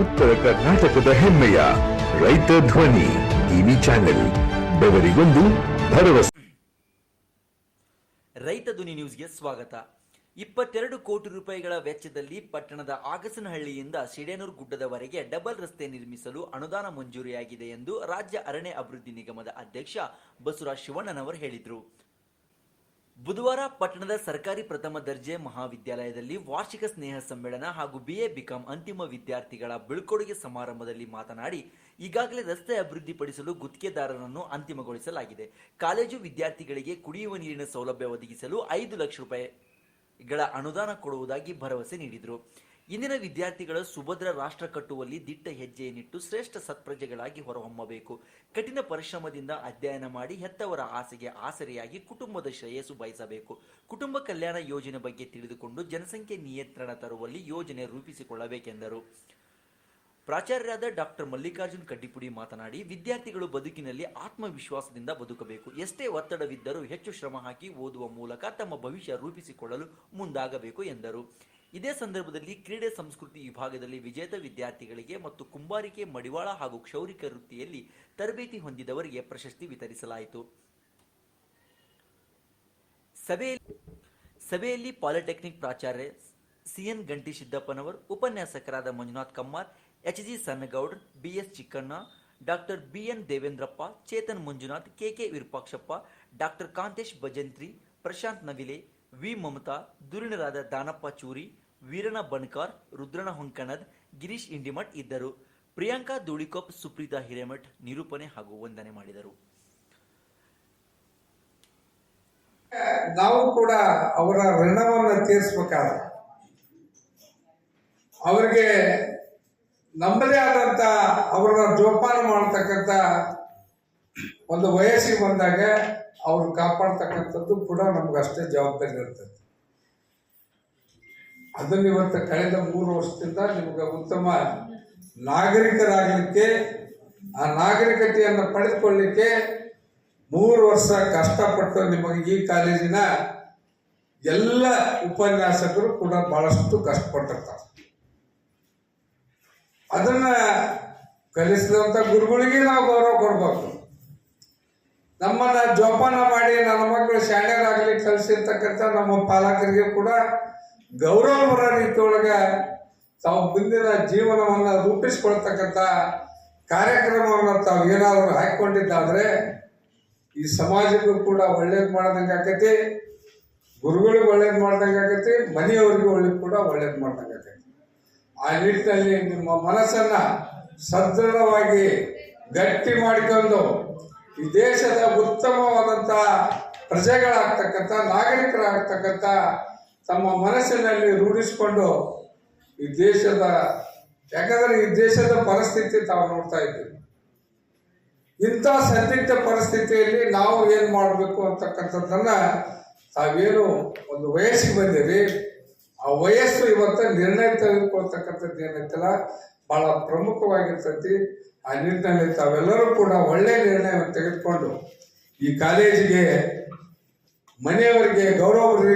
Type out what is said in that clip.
ಉತ್ತರ ಕರ್ನಾಟಕದ ಹೆಮ್ಮೆಯ ರೈತ ಧ್ವನಿ ಟಿವಿ ಚಾನೆಲ್, ಬೆವರಿಗೊಂದು ಭರವಸೆ. ರೈತ ಧ್ವನಿ ನ್ಯೂಸ್ಗೆ ಸ್ವಾಗತ. 22 ಕೋಟಿ ರೂಪಾಯಿಗಳ ವೆಚ್ಚದಲ್ಲಿ ಪಟ್ಟಣದ ಆಗಸನಹಳ್ಳಿಯಿಂದ ಸಿಡೇನೂರು ಗುಡ್ಡದವರೆಗೆ ಡಬಲ್ ರಸ್ತೆ ನಿರ್ಮಿಸಲು ಅನುದಾನ ಮಂಜೂರಿಯಾಗಿದೆ ಎಂದು ರಾಜ್ಯ ಅರಣ್ಯ ಅಭಿವೃದ್ಧಿ ನಿಗಮದ ಅಧ್ಯಕ್ಷ ಬಸವರಾಜ ಶಿವಣ್ಣನವರು ಹೇಳಿದರು. ಬುಧವಾರ ಪಟ್ಟಣದ ಸರ್ಕಾರಿ ಪ್ರಥಮ ದರ್ಜೆ ಮಹಾವಿದ್ಯಾಲಯದಲ್ಲಿ ವಾರ್ಷಿಕ ಸ್ನೇಹ ಸಮ್ಮೇಳನ ಹಾಗೂ BA BCom ಅಂತಿಮ ವಿದ್ಯಾರ್ಥಿಗಳ ಬೀಳ್ಕೊಡುಗೆ ಸಮಾರಂಭದಲ್ಲಿ ಮಾತನಾಡಿ, ಈಗಾಗಲೇ ರಸ್ತೆ ಅಭಿವೃದ್ಧಿಪಡಿಸಲು ಗುತ್ತಿಗೆದಾರರನ್ನು ಅಂತಿಮಗೊಳಿಸಲಾಗಿದೆ. ಕಾಲೇಜು ವಿದ್ಯಾರ್ಥಿಗಳಿಗೆ ಕುಡಿಯುವ ನೀರಿನ ಸೌಲಭ್ಯ ಒದಗಿಸಲು 5 ಲಕ್ಷ ರೂಪಾಯಿಗಳ ಅನುದಾನ ಕೊಡುವುದಾಗಿ ಭರವಸೆ ನೀಡಿದರು. ಇಂದಿನ ವಿದ್ಯಾರ್ಥಿಗಳ ಸುಭದ್ರ ರಾಷ್ಟ್ರ ಕಟ್ಟುವಲ್ಲಿ ದಿಟ್ಟ ಹೆಜ್ಜೆಯನ್ನಿಟ್ಟು ಶ್ರೇಷ್ಠ ಸತ್ಪ್ರಜೆಗಳಾಗಿ ಹೊರಹೊಮ್ಮಬೇಕು. ಕಠಿಣ ಪರಿಶ್ರಮದಿಂದ ಅಧ್ಯಯನ ಮಾಡಿ ಹೆತ್ತವರ ಆಸೆಗೆ ಆಸರೆಯಾಗಿ ಕುಟುಂಬದ ಶ್ರೇಯಸ್ಸು ಬಯಸಬೇಕು. ಕುಟುಂಬ ಕಲ್ಯಾಣ ಯೋಜನೆ ಬಗ್ಗೆ ತಿಳಿದುಕೊಂಡು ಜನಸಂಖ್ಯೆ ನಿಯಂತ್ರಣ ತರುವಲ್ಲಿ ಯೋಜನೆ ರೂಪಿಸಿಕೊಳ್ಳಬೇಕೆಂದರು. ಪ್ರಾಚಾರ್ಯರಾದ ಡಾಕ್ಟರ್ ಮಲ್ಲಿಕಾರ್ಜುನ್ ಕಡ್ಡಿಪುಡಿ ಮಾತನಾಡಿ, ವಿದ್ಯಾರ್ಥಿಗಳು ಬದುಕಿನಲ್ಲಿ ಆತ್ಮವಿಶ್ವಾಸದಿಂದ ಬದುಕಬೇಕು. ಎಷ್ಟೇ ಒತ್ತಡವಿದ್ದರೂ ಹೆಚ್ಚು ಶ್ರಮ ಹಾಕಿ ಓದುವ ಮೂಲಕ ತಮ್ಮ ಭವಿಷ್ಯ ರೂಪಿಸಿಕೊಳ್ಳಲು ಮುಂದಾಗಬೇಕು ಎಂದರು. ಇದೇ ಸಂದರ್ಭದಲ್ಲಿ ಕ್ರೀಡೆ ಸಂಸ್ಕೃತಿ ವಿಭಾಗದಲ್ಲಿ ವಿಜೇತ ವಿದ್ಯಾರ್ಥಿಗಳಿಗೆ ಮತ್ತು ಕುಂಬಾರಿಕೆ, ಮಡಿವಾಳ ಹಾಗೂ ಕ್ಷೌರಿಕ ವೃತ್ತಿಯಲ್ಲಿ ತರಬೇತಿ ಹೊಂದಿದವರಿಗೆ ಪ್ರಶಸ್ತಿ ವಿತರಿಸಲಾಯಿತು. ಸಭೆಯಲ್ಲಿ ಪಾಲಿಟೆಕ್ನಿಕ್ ಪ್ರಾಚಾರ್ಯ CN ಗಂಟಿ ಸಿದ್ದಪ್ಪನವರ್, ಉಪನ್ಯಾಸಕರಾದ Manjunath Kammar, HG Sannagoudra, BS Chikkanna, doctor BN Devendrappa, Chetan Manjunath, KK Virupakshappa, doctor Kantesh Bhajantri, Prashanth Navile, V Mamata, ಧುರೀಣರಾದ ದಾನಪ್ಪ ಚೂರಿ, ವೀರಣ್ಣ ಬಣಕಾರ್, ರುದ್ರಣ ಹೊಂಕಣದ್, ಗಿರೀಶ್ ಇಂಡಿಮಠ್ ಇದ್ದರು. ಪ್ರಿಯಾಂಕಾ ಧೂಳಿಕೊಪ್, ಸುಪ್ರೀತಾ ಹಿರೇಮಠ್ ನಿರೂಪಣೆ ಹಾಗೂ ವಂದನೆ ಮಾಡಿದರು. ನಾವು ಕೂಡ ಅವರ ಋಣವನ್ನು ತೀರಿಸಬೇಕಾದ್ರೆ ಅವರಿಗೆ ನಮ್ಮದೇ ಆದಂತ ಅವರನ್ನ ಜೋಪಾನ ಮಾಡತಕ್ಕಂಥ ಒಂದು ವಯಸ್ಸಿಗೆ ಬಂದಾಗ ಅವ್ರು ಕಾಪಾಡ್ತಕ್ಕಂಥದ್ದು ಕೂಡ ನಮ್ಗೆ ಅಷ್ಟೇ ಜವಾಬ್ದಾರಿ ಇರ್ತದೆ. ಅದನ್ನು ಇವತ್ತು ಕಳೆದ 3 ವರ್ಷದಿಂದ ನಿಮ್ಗೆ ಉತ್ತಮ ನಾಗರಿಕರಾಗಲಿಕ್ಕೆ, ಆ ನಾಗರಿಕತೆಯನ್ನು ಪಡೆದುಕೊಳ್ಳಲಿಕ್ಕೆ 3 ವರ್ಷ ಕಷ್ಟಪಟ್ಟು ನಿಮಗೆ ಈ ಕಾಲೇಜಿನ ಎಲ್ಲ ಉಪನ್ಯಾಸಕರು ಕೂಡ ಬಹಳಷ್ಟು ಕಷ್ಟಪಟ್ಟಿರ್ತಾರೆ. ಅದನ್ನ ಕಲಿಸಿದಂಥ ಗುರುಗಳಿಗೆ ನಾವು ಗೌರವ ಕೊಡ್ಬೇಕು. ನಮ್ಮನ್ನ ಜೋಪಾನ ಮಾಡಿ ನನ್ನ ಮಕ್ಕಳು ಶಾಣ್ಯರಾಗಲಿ ಕಲಿಸಿರ್ತಕ್ಕಂಥ ನಮ್ಮ ಪಾಲಕರಿಗೆ ಕೂಡ ಗೌರವ ಬರೋ ರೀತಿಯೊಳಗ ತಾವು ಮುಂದಿನ ಜೀವನವನ್ನು ರೂಪಿಸ್ಕೊಳ್ತಕ್ಕಂಥ ಕಾರ್ಯಕ್ರಮವನ್ನು ತಾವು ಏನಾದರೂ ಹಾಕಿಕೊಂಡಿದ್ದಾದ್ರೆ ಈ ಸಮಾಜಕ್ಕೂ ಕೂಡ ಒಳ್ಳೇದು ಮಾಡ್ದಂಗೆ ಆಕೈತಿ, ಗುರುಗಳಿಗೆ ಒಳ್ಳೇದು ಮಾಡ್ದಂಗೆ ಆಕೈತಿ, ಮನೆಯವರಿಗೂ ಕೂಡ ಒಳ್ಳೇದು ಮಾಡ್ದಂಗೆ ಆಕೈತಿ. ಆ ನಿಟ್ಟಿನಲ್ಲಿ ನಿಮ್ಮ ಮನಸ್ಸನ್ನ ಸದೃಢವಾಗಿ ಗಟ್ಟಿ ಮಾಡಿಕೊಂಡು ಈ ದೇಶದ ಉತ್ತಮವಾದಂಥ ಪ್ರಜೆಗಳಾಗ್ತಕ್ಕಂಥ, ನಾಗರಿಕರಾಗ್ತಕ್ಕಂಥ ತಮ್ಮ ಮನಸ್ಸಿನಲ್ಲಿ ರೂಢಿಸಿಕೊಂಡು ಈ ದೇಶದ, ಯಾಕಂದ್ರೆ ಈ ದೇಶದ ಪರಿಸ್ಥಿತಿ ತಾವು ನೋಡ್ತಾ ಇದ್ದೀವಿ. ಇಂಥ ಸಂದಿಗ್ಧ ಪರಿಸ್ಥಿತಿಯಲ್ಲಿ ನಾವು ಏನು ಮಾಡಬೇಕು ಅಂತಕ್ಕಂಥದ್ದನ್ನ ತಾವೇನು ಒಂದು ವಯಸ್ಸಿಗೆ ಬಂದಿರಿ, ಆ ವಯಸ್ಸು ಇವತ್ತು ನಿರ್ಣಯ ತೆಗೆದುಕೊಳ್ತಕ್ಕಂಥದ್ದು ಏನೈತಲ್ಲ ಬಹಳ ಪ್ರಮುಖವಾಗಿರ್ತೈತಿ. ಆ ನಿಟ್ಟಿನಲ್ಲಿ ತಾವೆಲ್ಲರೂ ಕೂಡ ಒಳ್ಳೆ ನಿರ್ಣಯವನ್ನು ತೆಗೆದುಕೊಂಡು ಈ ಕಾಲೇಜಿಗೆ, ಮನೆಯವರಿಗೆ ಗೌರವ